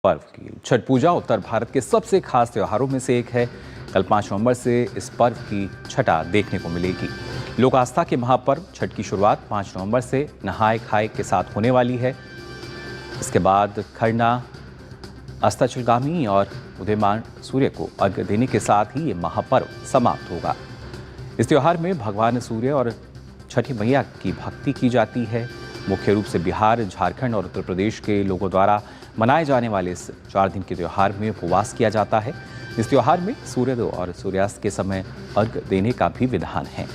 पर्व की छठ पूजा उत्तर भारत के सबसे खास त्योहारों में से एक है। कल 5 नवंबर से इस पर्व की छठा देखने को मिलेगी। लोक आस्था के महापर्व छठ की शुरुआत 5 नवंबर से नहाय खाए के साथ होने वाली है। इसके बाद खरना, अस्ताचलगामी और उदीयमान सूर्य को अर्घ्य देने के साथ ही ये महापर्व समाप्त होगा। इस त्योहार में भगवान सूर्य और छठी मैया की भक्ति की जाती है। मुख्य रूप से बिहार, झारखंड और उत्तर प्रदेश के लोगों द्वारा मनाए जाने वाले इस 4 दिन के त्योहार में उपवास किया जाता है। इस त्योहार में सूर्योदय और सूर्यास्त के समय अर्घ्य देने का भी विधान है।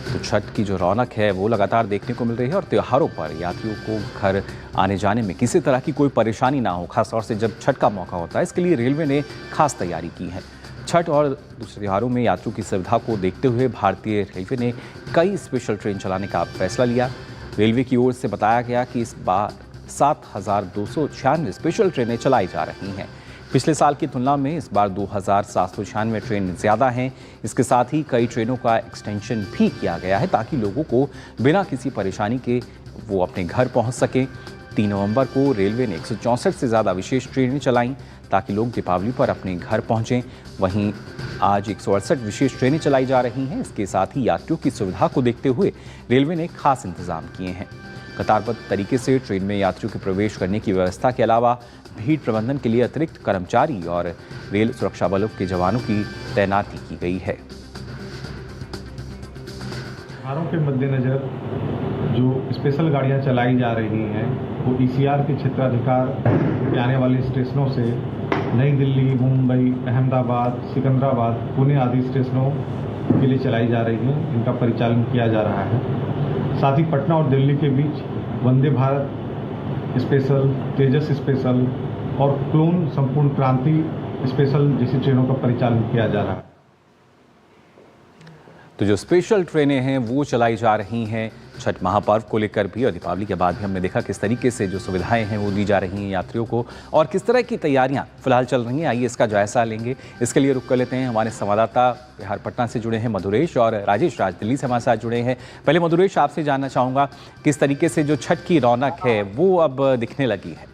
तो छठ की जो रौनक है वो लगातार देखने को मिल रही है और त्योहारों पर यात्रियों को घर आने जाने में किसी तरह की कोई परेशानी ना हो, खासतौर से जब छठ का मौका होता है। इसके लिए रेलवे ने खास तैयारी की है। छठ और दूसरे त्योहारों में यात्रियों की सुविधा को देखते हुए भारतीय रेलवे ने कई स्पेशल ट्रेन चलाने का फैसला लिया। रेलवे की ओर से बताया गया कि इस बार 7,296 स्पेशल ट्रेनें चलाई जा रही हैं। पिछले साल की तुलना में इस बार 2,796 ट्रेन ज़्यादा हैं। इसके साथ ही कई ट्रेनों का एक्सटेंशन भी किया गया है ताकि लोगों को बिना किसी परेशानी के वो अपने घर पहुंच सकें। 3 नवंबर को रेलवे ने 164 से ज़्यादा विशेष ट्रेनें चलाईं ताकि लोग दीपावली पर अपने घर पहुंचें। वहीं आज 168 विशेष ट्रेनें चलाई जा रही हैं। इसके साथ ही यात्रियों की सुविधा को देखते हुए रेलवे ने खास इंतजाम किए हैं। कतारबद्ध तरीके से ट्रेन में यात्रियों के प्रवेश करने की व्यवस्था के अलावा भीड़ प्रबंधन के लिए अतिरिक्त कर्मचारी और रेल सुरक्षा बलों के जवानों की तैनाती की गई है। त्योहारों के मद्देनजर जो स्पेशल गाड़ियां चलाई जा रही हैं वो ईसीआर के क्षेत्राधिकार के आने वाले स्टेशनों से नई दिल्ली, मुंबई, अहमदाबाद, सिकंदराबाद, पुणे आदि स्टेशनों के लिए चलाई जा रही हैं। इनका परिचालन किया जा रहा है। साथ ही पटना और दिल्ली के बीच वंदे भारत स्पेशल, तेजस स्पेशल और क्लोन संपूर्ण क्रांति स्पेशल जैसी ट्रेनों का परिचालन किया जा रहा है। तो जो स्पेशल ट्रेनें हैं वो चलाई जा रही हैं छठ महापर्व को लेकर भी, और दीपावली के बाद भी हमने देखा किस तरीके से जो सुविधाएं हैं वो दी जा रही हैं यात्रियों को और किस तरह की तैयारियां फिलहाल चल रही हैं। आइए इसका जायजा लेंगे। इसके लिए रुक कर लेते हैं। हमारे संवाददाता बिहार पटना से जुड़े हैं मधुरेश, और राजेश राज दिल्ली से हमारे साथ जुड़े हैं। पहले मधुरेश, आपसे जानना चाहूँगा किस तरीके से जो छठ की रौनक है वो अब दिखने लगी है।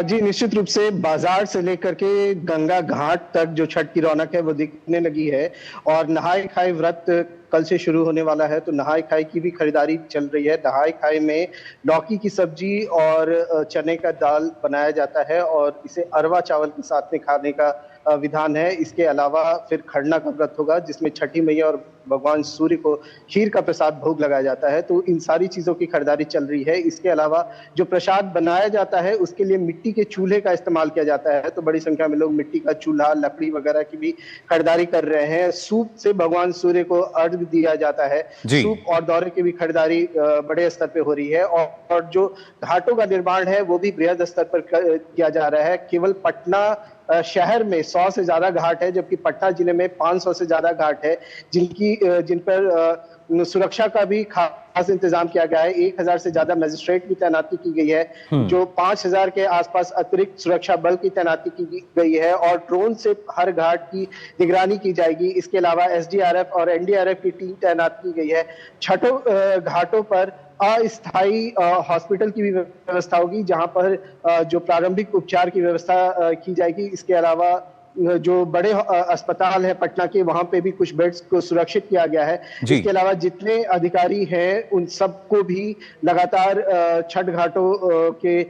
जी निश्चित रूप से बाजार से लेकर के गंगा घाट तक जो छठ की रौनक है वो दिखने लगी है और नहाय खाए व्रत कल से शुरू होने वाला है, तो नहाय खाए की भी खरीदारी चल रही है। नहाय खाए में लौकी की सब्जी और चने का दाल बनाया जाता है और इसे अरवा चावल के साथ में खाने का विधान है। इसके अलावा फिर खरना का व्रत होगा जिसमें छठी मैया और भगवान सूर्य को खीर का प्रसाद भोग लगाया जाता है। तो इन सारी चीजों की खरीदारी चल रही है। इसके अलावा जो प्रसाद बनाया जाता है उसके लिए मिट्टी के चूल्हे का इस्तेमाल किया जाता है, तो बड़ी संख्या में लोग मिट्टी का चूल्हा, लकड़ी वगैरह की भी खरीदारी कर रहे हैं। सूप से भगवान सूर्य को अर्घ्य दिया जाता है। सूप और दौरे की भी खरीदारी बड़े स्तर पे हो रही है और जो घाटों का निर्माण है वो भी बृहद स्तर पर किया जा रहा है। केवल पटना शहर में 100 से ज्यादा घाट है, जबकि पटना जिले में 500 से ज्यादा घाट है जिन पर सुरक्षा का भी खास इंतजाम किया गया है। 1000 से ज्यादा मजिस्ट्रेट की तैनाती की गई है, जो 5000 के आसपास अतिरिक्त सुरक्षा बल की तैनाती की गई है और ड्रोन से हर घाट की निगरानी की जाएगी। इसके अलावा एसडीआरएफ और एनडीआरएफ की टीम तैनात की गई है। छठों घाटों पर अस्थायी हॉस्पिटल की भी व्यवस्था होगी जहां पर जो प्रारंभिक उपचार की व्यवस्था की जाएगी। इसके अलावा जो बड़े अस्पताल है पटना के, वहां पे भी कुछ बेड्स को सुरक्षित किया गया है। इसके अलावा जितने अधिकारी हैं उन सबको भी लगातार छठ घाटों के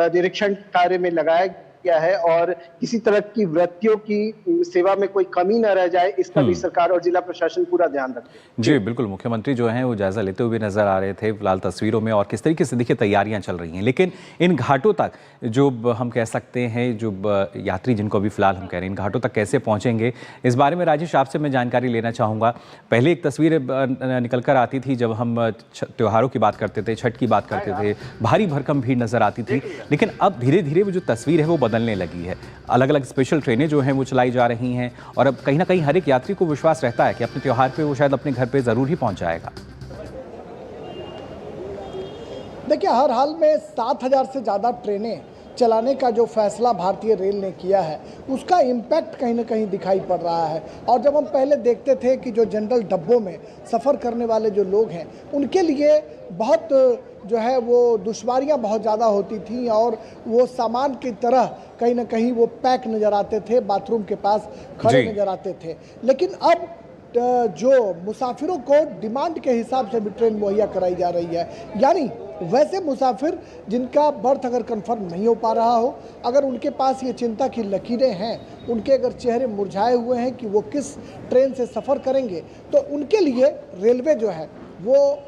निरीक्षण कार्य में लगाया गया है और किसी तरह की व्रतियों की सेवा में कोई कमी न रह जाए, इसका भी सरकार और जिला प्रशासन पूरा ध्यान रखते हैं। जी बिल्कुल, मुख्यमंत्री जो हैं वो जायजा लेते हुए नजर आ रहे थे फिलहाल तस्वीरों में, और किस तरीके से देखिए तैयारियां चल रही हैं। लेकिन इन घाटों तक जो हम कह सकते हैं जो यात्री जिनको अभी फिलहाल हम कह रहे हैं इन घाटों तक कैसे पहुंचेंगे, इस बारे में राजेश आपसे मैं जानकारी लेना चाहूँगा। पहले एक तस्वीर निकल कर आती थी जब हम त्योहारों की बात करते थे, छठ की बात करते थे, भारी भरकम भीड़ नजर आती थी, लेकिन अब धीरे धीरे वो जो तस्वीर है वो बदलने लगी है। अलग अलग स्पेशल ट्रेनें जो हैं वो चलाई जा रही हैं और अब कहीं ना कहीं हर एक यात्री को विश्वास रहता है कि अपने त्योहार पे वो शायद अपने घर पे जरूर ही पहुंच जाएगा। देखिए, हर हाल में 7000 से ज़्यादा ट्रेनें चलाने का जो फैसला भारतीय रेल ने किया है उसका इम्पैक्ट कहीं ना कहीं दिखाई पड़ रहा है। और जब हम पहले देखते थे कि जो जनरल डब्बों में सफ़र करने वाले जो लोग हैं उनके लिए बहुत जो है वो दुश्वारियां बहुत ज़्यादा होती थी और वो सामान की तरह कहीं ना कहीं वो पैक नज़र आते थे, बाथरूम के पास खड़े नज़र आते थे। लेकिन अब जो मुसाफिरों को डिमांड के हिसाब से भी ट्रेन मुहैया कराई जा रही है, यानी वैसे मुसाफिर जिनका बर्थ अगर कंफर्म नहीं हो पा रहा हो, अगर उनके पास ये चिंता की लकीरें हैं, उनके अगर चेहरे मुरझाए हुए हैं कि वो किस ट्रेन से सफ़र करेंगे, तो उनके लिए रेलवे जो है वो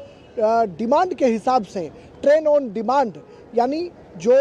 डिमांड के हिसाब से ट्रेन ऑन डिमांड, यानी जो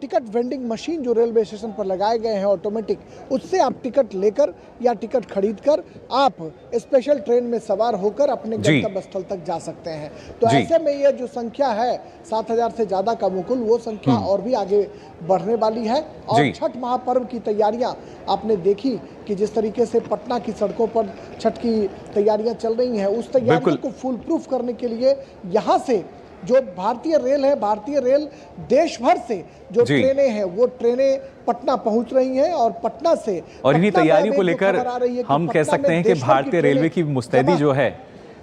टिकट वेंडिंग मशीन जो रेलवे स्टेशन पर लगाए गए हैं ऑटोमेटिक, उससे आप टिकट लेकर या टिकट खरीदकर आप स्पेशल ट्रेन में सवार होकर अपने गंतव्य स्थल तक जा सकते हैं। तो ऐसे में ये जो संख्या है 7,000 से ज़्यादा का मुकुल, वो संख्या और भी आगे बढ़ने वाली है। और छठ महापर्व की तैयारियां आपने देखी कि जिस तरीके से पटना की सड़कों पर छठ की तैयारियां चल रही हैं, उस तैयारियों को फुल प्रूफ करने के लिए यहाँ से जो भारतीय रेल है, भारतीय रेल देश भर से जो ट्रेनें हैं वो ट्रेनें पटना पहुंच रही हैं और पटना से और इन्हीं तैयारियों को लेकर हम कह सकते हैं कि भारतीय रेलवे की मुस्तैदी जो है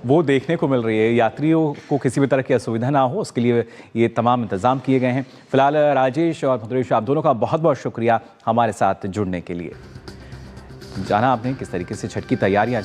वो देखने को मिल रही है। यात्रियों को किसी भी तरह की असुविधा ना हो, उसके लिए ये तमाम इंतजाम किए गए हैं। फिलहाल राजेश और मधुरेश, आप दोनों का बहुत बहुत शुक्रिया हमारे साथ जुड़ने के लिए। जाना आपने किस तरीके से छठ की तैयारियां